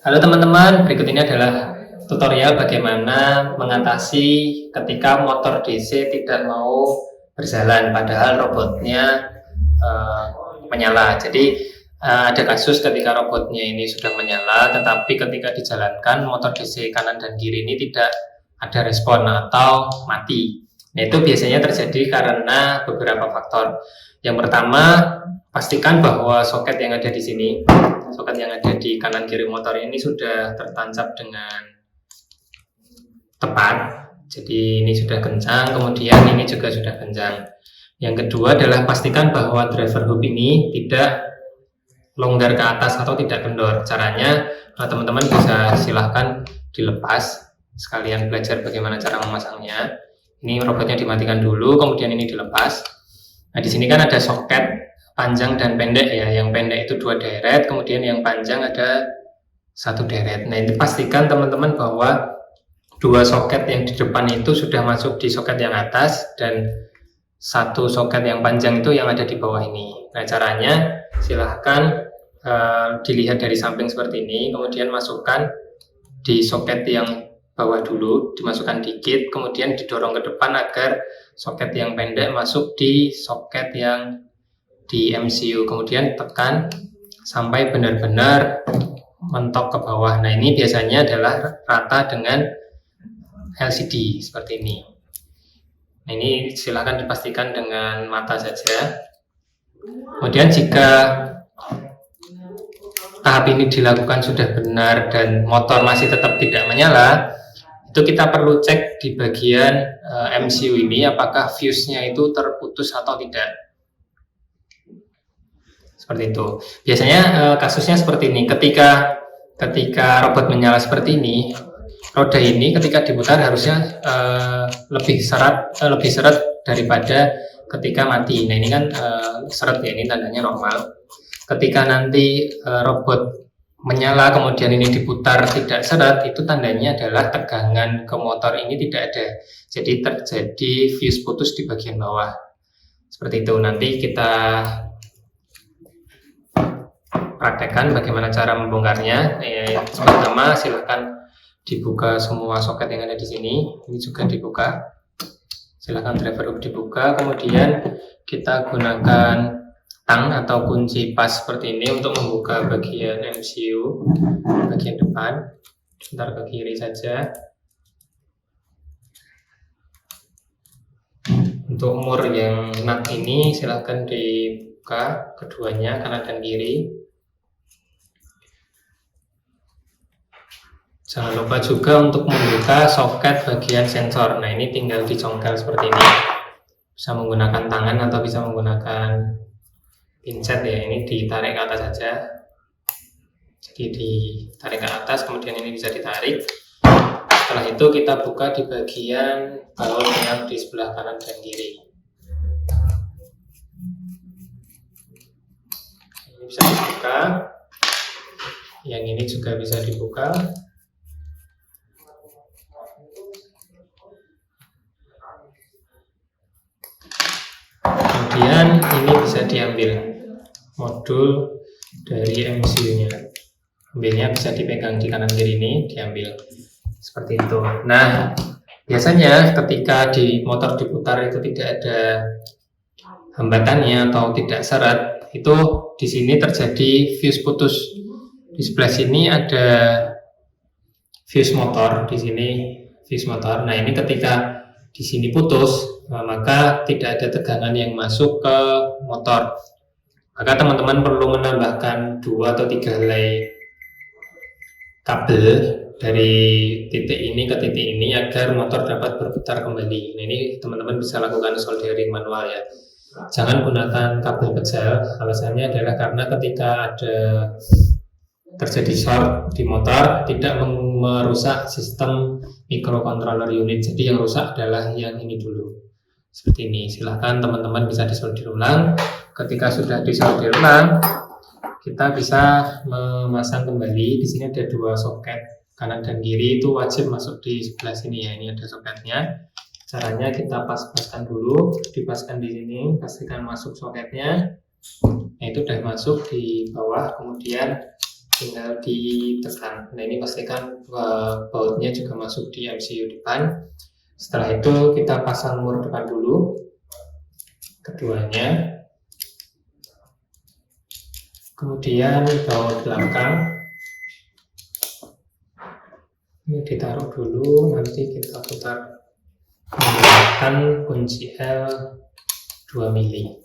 Halo teman-teman, berikut ini adalah tutorial bagaimana mengatasi ketika motor DC tidak mau berjalan padahal robotnya menyala. Jadi ada kasus ketika robotnya ini sudah menyala, tetapi ketika dijalankan motor DC kanan dan kiri ini tidak ada respon atau mati. Nah, itu biasanya terjadi karena beberapa faktor. Yang pertama, pastikan bahwa soket yang ada di sini, soket yang ada di kanan kiri motor ini sudah tertancap dengan tepat. Jadi ini sudah kencang, kemudian ini juga sudah kencang. Yang kedua adalah pastikan bahwa driver hub ini tidak longgar ke atas atau tidak kendor. Caranya teman-teman bisa silahkan dilepas, sekalian belajar bagaimana cara memasangnya. Ini robotnya dimatikan dulu, kemudian ini dilepas. Nah, di sini kan ada soket panjang dan pendek ya. Yang pendek itu 2 deret, kemudian yang panjang ada 1 deret. Nah, ini pastikan teman-teman bahwa 2 soket yang di depan itu sudah masuk di soket yang atas dan 1 soket yang panjang itu yang ada di bawah ini. Nah, caranya silahkan dilihat dari samping seperti ini, kemudian masukkan di soket yang bawah dulu, dimasukkan dikit, kemudian didorong ke depan agar soket yang pendek masuk di soket yang di MCU, kemudian tekan sampai benar-benar mentok ke bawah. Nah, ini biasanya adalah rata dengan LCD seperti ini. Nah, ini silahkan dipastikan dengan mata saja. Kemudian jika tahap ini dilakukan sudah benar dan motor masih tetap tidak menyala, itu kita perlu cek di bagian MCU ini apakah fuse-nya itu terputus atau tidak. Seperti itu. Biasanya kasusnya seperti ini. Ketika robot menyala seperti ini, roda ini ketika diputar harusnya lebih seret daripada ketika mati. Nah, ini kan seret ya, ini tandanya normal. Ketika nanti robot menyala kemudian ini diputar tidak seret, itu tandanya adalah tegangan ke motor ini tidak ada. Jadi terjadi fuse putus di bagian bawah. Seperti itu. Nanti kita praktekkan bagaimana cara membongkarnya. Yang pertama, silahkan dibuka semua soket yang ada di sini. Ini juga dibuka. Silahkan driver hub dibuka. Kemudian kita gunakan tang atau kunci pas seperti ini untuk membuka bagian MCU bagian depan. Sebentar ke kiri saja. Untuk mur yang nut ini silahkan dibuka keduanya, kanan dan kiri. Jangan lupa juga untuk membuka soket bagian sensor. Nah, ini tinggal dicongkel seperti ini. Bisa menggunakan tangan atau bisa menggunakan pincet ya. Ini ditarik ke atas saja. Jadi ditarik ke atas, kemudian ini bisa ditarik. Setelah itu kita buka di bagian baut yang di sebelah kanan dan kiri. Ini bisa dibuka. Yang ini juga bisa dibuka. Kemudian ini bisa diambil modul dari MCU-nya. Ambilnya bisa dipegang di kanan kiri ini, diambil seperti itu. Nah, biasanya ketika di motor diputar itu tidak ada hambatannya atau tidak seret, itu di sini terjadi fuse putus. Di sebelah sini ada fuse motor, di sini fuse motor. Nah, ini ketika di sini putus, maka tidak ada tegangan yang masuk ke motor. Maka teman-teman perlu menambahkan 2 atau 3 helai kabel dari titik ini ke titik ini agar motor dapat berputar kembali. Nah, ini teman-teman bisa lakukan soldering manual ya. Jangan gunakan kabel kecil. Alasannya adalah karena ketika ada terjadi short di motor tidak merusak sistem microcontroller unit. Jadi yang rusak adalah yang ini dulu. Seperti ini. Silahkan teman-teman bisa disolder ulang. Ketika sudah disolder ulang, kita bisa memasang kembali. Di sini ada 2 soket kanan dan kiri, itu wajib masuk di sebelah sini ya. Ini ada soketnya. Caranya kita pas-paskan dulu, dipaskan di sini, pastikan masuk soketnya. Nah, itu sudah masuk di bawah, kemudian tinggal ditekan. Nah ini pastikan bautnya juga masuk di MCU depan. Setelah itu kita pasang mur depan dulu, keduanya, kemudian baut belakang ini ditaruh dulu, nanti kita putar menggunakan kunci L 2 mili.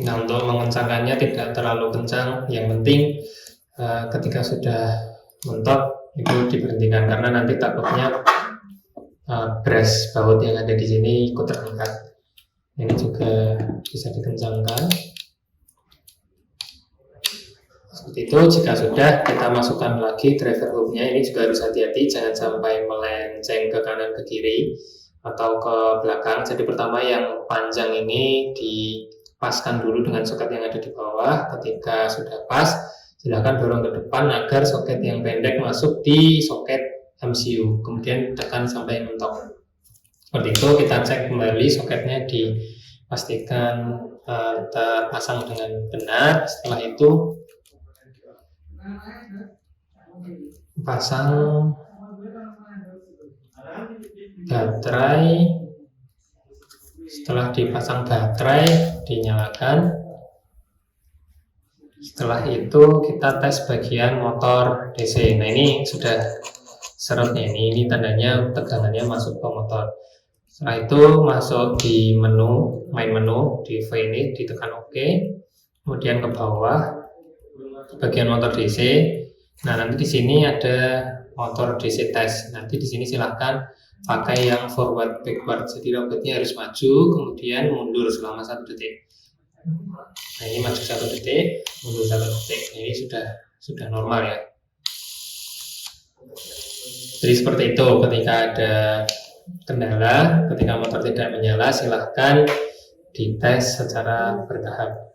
Nah, untuk mengencangkannya tidak terlalu kencang, yang penting ketika sudah mentok itu diberhentikan, karena nanti takutnya brass baut yang ada di sini ikut terangkat. Ini juga bisa dikencangkan seperti itu. Jika sudah, kita masukkan lagi driver hooknya. Ini juga harus hati-hati, jangan sampai melenceng ke kanan ke kiri atau ke belakang. Jadi pertama yang panjang ini dipaskan dulu dengan soket yang ada di bawah. Ketika sudah pas, silakan dorong ke depan agar soket yang pendek masuk di soket MCU, kemudian tekan sampai mentok. Seperti itu, kita cek kembali soketnya, dipastikan terpasang dengan benar. Setelah itu pasang baterai. Setelah dipasang baterai, dinyalakan. Setelah itu kita tes bagian motor DC. Nah ini sudah serutnya, ini tandanya tegangannya masuk ke motor. Setelah itu masuk di menu, main menu di V ini, ditekan OK. Kemudian ke bawah bagian motor DC. Nah nanti di sini ada motor DC test. Nanti di sini silahkan pakai yang forward backward. Jadi robotnya harus maju kemudian mundur selama 1 detik. Nah ini maju 1 detik, mundur 1 detik. Ini sudah normal ya. Jadi seperti itu. Ketika ada kendala, ketika motor tidak menyala, silahkan dites secara bertahap.